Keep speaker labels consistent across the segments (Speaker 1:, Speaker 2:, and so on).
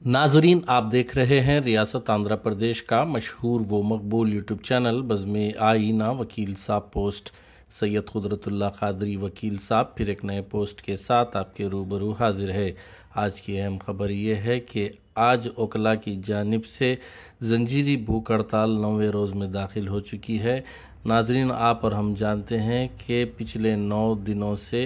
Speaker 1: नाजरीन, आप देख रहे हैं रियासत आंध्र प्रदेश का मशहूर व मकबूल यूट्यूब चैनल बज़्म आईना वकील साहब पोस्ट। सैयद कुदरतुल्लाह कादरी वकील साहब फिर एक नए पोस्ट के साथ आपके रूबरू हाजिर है। आज की अहम खबर ये है कि आज ओकला की जानिब से जंजीरी भूख हड़ताल 9वें रोज़ में दाखिल हो चुकी है। नाजरीन, आप और हम जानते हैं कि पिछले 9 दिनों से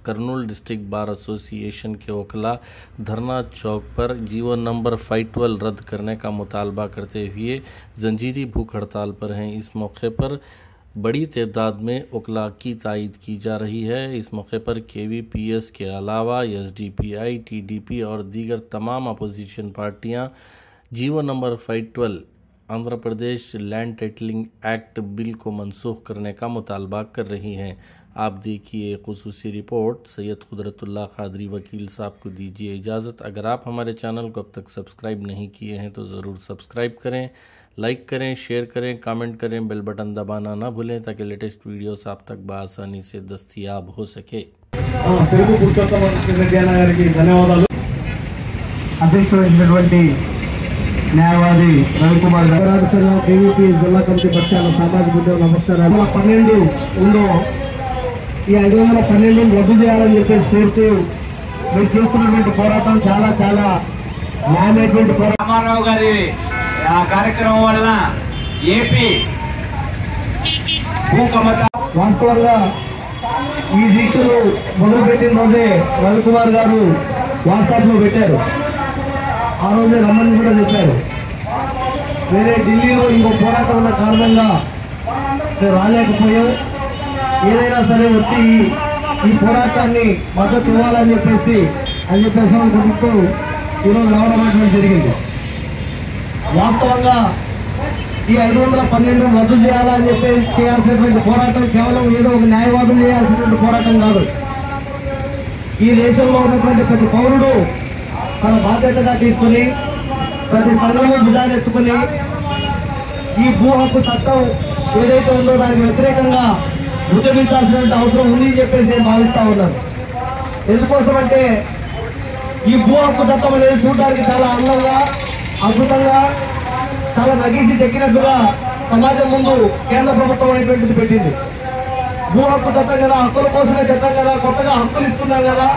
Speaker 1: कर्नूल डिस्ट्रिक्ट बार एसोसिएशन के ओकला धरना चौक पर जीवो नंबर 512 रद्द करने का मुतालबा करते हुए जंजीरी भूख हड़ताल पर हैं। इस मौके पर बड़ी तादाद में ओकला की तायद की जा रही है। इस मौके पर KVPS के अलावा SDPI, TDP और दीगर तमाम अपोजिशन पार्टियां जीवो number 512 Andhra Pradesh land titling act bill को मनसूख करने का मुतालबा कर रही हैं। आप देखिए खुसूसी रिपोर्ट। सैयद कुदरतुल्लाह कादरी वकील साहब को दीजिए इजाज़त। अगर आप हमारे चैनल को अब तक सब्सक्राइब नहीं किए हैं तो ज़रूर सब्सक्राइब करें, लाइक करें, शेयर करें, कमेंट करें, बेल बटन दबाना ना भूलें ताकि लेटेस्ट वीडियोस आप तक बआसानी से दस्तयाब हो सके।
Speaker 2: న్యాయవాది రవికుమార్ గారు KVP జిల్లా కమిటీ పక్షాన సామాజిక ఉద్యోగ నమస్కారాలు 12 ఉందో ఈ 512 రద్దు చేయాలని చెప్పేసి కోరుతూ మీరు చేస్తున్నటువంటి పోరాటం చాలా చాలా న్యాయమైనటువంటి పోరాటం.
Speaker 3: రామారావు గారి ఆ కార్యక్రమం వల్ల ఏపీ భూకమత
Speaker 2: వాస్తవంగా ఈ దీక్షలు మొదలుపెట్టిన రోజే రవికుమార్ గారు వాట్సాప్లో పెట్టారు. ఆ రోజే రమ్మని కూడా చెప్పారు. వేరే ఢిల్లీలో ఇంకో పోరాటం ఉన్న కారణంగా మేము రాలేకపోయాం. ఏదైనా సరే వచ్చి ఈ పోరాటాన్ని మద్దతు ఇవ్వాలని చెప్పేసి అనుకుంటూ ఈరోజు రావడం అనేది జరిగింది. వాస్తవంగా ఈ 512 రద్దు చేయాలని చెప్పేసి చేయాల్సినటువంటి పోరాటం కేవలం ఏదో ఒక న్యాయవాదులు చేయాల్సినటువంటి పోరాటం కాదు. ఈ దేశంలో ఉన్నటువంటి ప్రతి పౌరుడు తన బాధ్యతగా తీసుకుని ప్రతి సంఘము భుజాన్ని ఎత్తుకుని ఈ భూ హక్కు చట్టం ఏదైతే ఉందో దానికి వ్యతిరేకంగా ఉద్యమించాల్సినటువంటి అవసరం ఉంది అని చెప్పేసి నేను భావిస్తా ఉన్నాను. ఎందుకోసమంటే ఈ భూ హక్కు చట్టం అనేది చూడడానికి చాలా అందంగా, అద్భుతంగా, చాలా నగీసి చెక్కినట్టుగా సమాజం ముందు కేంద్ర ప్రభుత్వం అనేటువంటిది పెట్టింది. భూ హక్కు చట్టం కదా, హక్కుల కోసమే చట్టం కదా, కొత్తగా హక్కులు ఇస్తున్నాం కదా,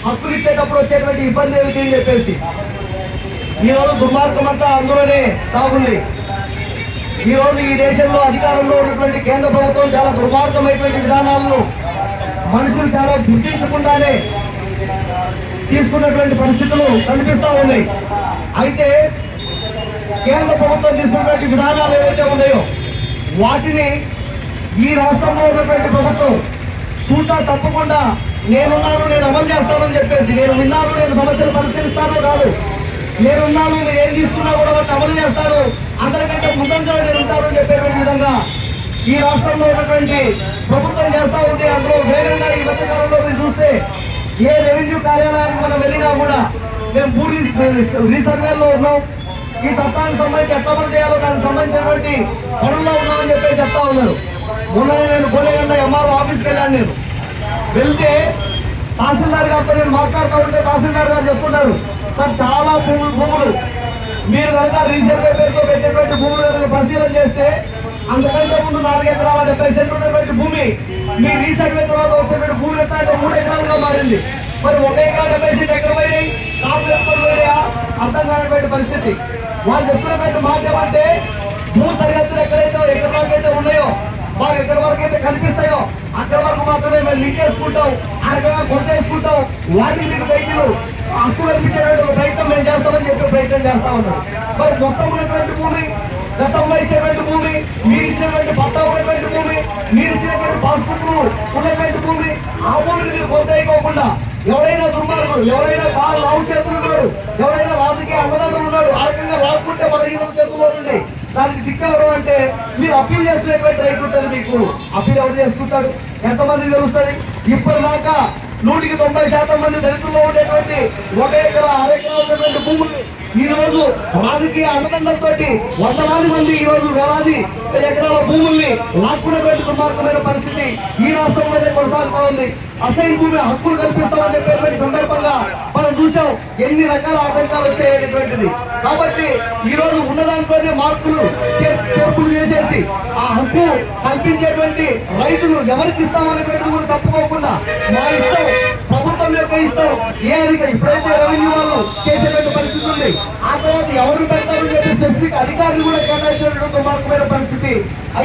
Speaker 2: హక్కులు ఇచ్చేటప్పుడు వచ్చేటువంటి ఇబ్బంది ఏమిటి అని చెప్పేసి ఈరోజు దుర్మార్గం అంతా అందులోనే తాగుంది. ఈరోజు ఈ దేశంలో అధికారంలో ఉన్నటువంటి కేంద్ర ప్రభుత్వం చాలా దుర్మార్గమైనటువంటి విధానాలను మనుషులు చాలా గుర్తించకుండానే తీసుకున్నటువంటి పరిస్థితులు కనిపిస్తూ ఉన్నాయి. అయితే కేంద్ర ప్రభుత్వం తీసుకున్నటువంటి విధానాలు ఏవైతే ఉన్నాయో వాటిని ఈ రాష్ట్రంలో ఉన్నటువంటి ప్రభుత్వం చూసా తప్పకుండా నేనున్నాను, నేను అమలు చేస్తానని చెప్పేసి, నేను విన్నాను, నేను సమస్యలు పరిష్కరిస్తాను కాదు, నేనున్నాను, మీరు ఏం తీసుకున్నా కూడా వాటిని అమలు చేస్తాను, అందరికంటే ముందంజలో నేను ఉంటానని చెప్పేటువంటి విధంగా ఈ రాష్ట్రంలో ఉన్నటువంటి ప్రభుత్వం చేస్తూ ఉంది. అందులో వేగంగా ఈ మధ్యకాలంలో మీరు చూస్తే ఏ రెవెన్యూ కార్యాలయానికి మనం వెళ్ళినా కూడా మేము భూ రీసర్వేలో ఉన్నాం, ఈ చట్టానికి సంబంధించి ఎట్లా అమలు చేయాలో దానికి సంబంధించినటువంటి పనుల్లో ఉన్నామని చెప్పి చెప్తా ఉన్నారు. మొన్ననే నేను గోలేగండ MRO ఆఫీస్కి వెళ్ళాను. నేను వెళ్తే తహసీల్దార్ గారితో నేను మాట్లాడుతూ ఉంటే తహసీల్దార్ గారు చెప్తున్నారు, సార్ చాలా భూములు మీరు కనుక రీసర్వే పేరుతో పెట్టేటువంటి భూములు కనుక పరిశీలన చేస్తే అంతకంటే ముందు 4 ఎకరాల 70 సెంట్లు ఉన్నటువంటి భూమి మీ రీసర్వే తర్వాత వచ్చేటువంటి భూములు ఎట్లా అంటే 3 ఎకరాలుగా మారింది. మరి 1 ఎకరా 70 సెంట్లు ఎక్కడ పోయినాయి, కాపులు ఎక్కడ పోయినాయా అర్థం కానటువంటి పరిస్థితి. వాళ్ళు చెప్తున్నటువంటి మాట ఏమంటే భూ సరిహద్దులు ఎక్కడైతే ఉన్నాయో మాకు ఎక్కడి వరకు అయితే కనిపిస్తాయో అక్కడి వరకు మాత్రమే మేము లింకేసుకుంటాం, అక్కడ కొట్టేసుకుంటాం, వాటికి మీకు రైతులు హక్కు కల్పించేటువంటి ప్రయత్నం మేము చేస్తామని చెప్పి ప్రయత్నం చేస్తా ఉన్నాం. మరి మొత్తం ఉన్నటువంటి భూమి, గతంలో ఇచ్చేటువంటి భూమి, మీరు ఇచ్చినటువంటి పట్టా ఉన్నటువంటి భూమి, మీరు ఇచ్చినటువంటి పాస్బుక్లు ఉన్నటువంటి భూమి, ఆ భూమిని మీరు కొంత అయిపోకుండా ఎవరైనా దుర్మార్గుడు, ఎవరైనా బాగా లావు చేతులు ఉన్నాడు, ఎవరైనా రాజకీయ అన్నదారులు ఉన్నాడు, ఆ రకంగా లాక్కుంటే మన ఈ చేతుల్లో నుండి దానికి దిక్కెవరు అంటే మీరు అప్పీల్ చేసుకునేటువంటి రైట్ ఉంటుంది. మీకు అప్పీల్ ఎవరు చేసుకుంటాడు, ఎంతమంది తెలుస్తుంది? ఇప్పటిదాకా 100కి 90% మంది దళితుల్లో ఉండేటువంటి 1 ఎకరా 6 ఎకరాలు ఉన్నటువంటి భూములు ఈ రోజు రాజకీయ అండదండలతో వందలాది మంది ఈ రోజు వేలాది ఎకరాల భూముల్ని లాక్కునేటువంటి దుర్మార్గమైన పరిస్థితి ఈ రాష్ట్రంలోనే కొనసాగుతా ఉంది. అసైన్ భూమి హక్కులు కల్పిస్తామని చెప్పేటువంటి సందర్భంగా మనం చూసాం ఎన్ని రకాల ఆటంకాలు వచ్చాయనేటువంటిది. కాబట్టి ఈ రోజు ఉన్నదాంట్లోనే మార్పులు చేర్పులు చేసేసి ఆ హక్కు కల్పించేటువంటి రైతులు ఎవరికి ఇస్తామనేటువంటిది కూడా చెప్పుకోకుండా మా ఇష్టం, ప్రభుత్వం యొక్క ఇష్టం, ఏ అధికారి ఇప్పుడైతే రెవెన్యూ వాళ్ళు చేసేటువంటి పరిస్థితి ఉంది. ఆ తర్వాత ఎవరు పెడతారని చెప్పి స్పెసిఫిక్ అధికారులు కూడా కేటాయించేటువంటి దుర్మార్గమైన పరిస్థితి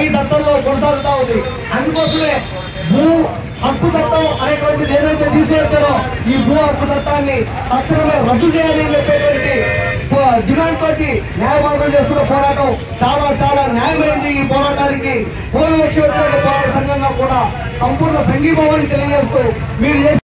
Speaker 2: ఈ చట్టంలో కొనసాగుతా ఉంది. అందుకోసమే భూ హక్కు చట్టం అనేటువంటిది ఏదైతే తీసుకొచ్చారో ఈ భూ హక్కు చట్టాన్ని తక్షణమే రద్దు చేయాలి అని చెప్పేటువంటి డిమాండ్ తోటి న్యాయవాదులు చేస్తున్న పోరాటం చాలా చాలా న్యాయమైంది. ఈ పోరాటానికి పోరాట సంఘంగా కూడా సంపూర్ణ సంఘీభావాన్ని తెలియజేస్తూ మీరు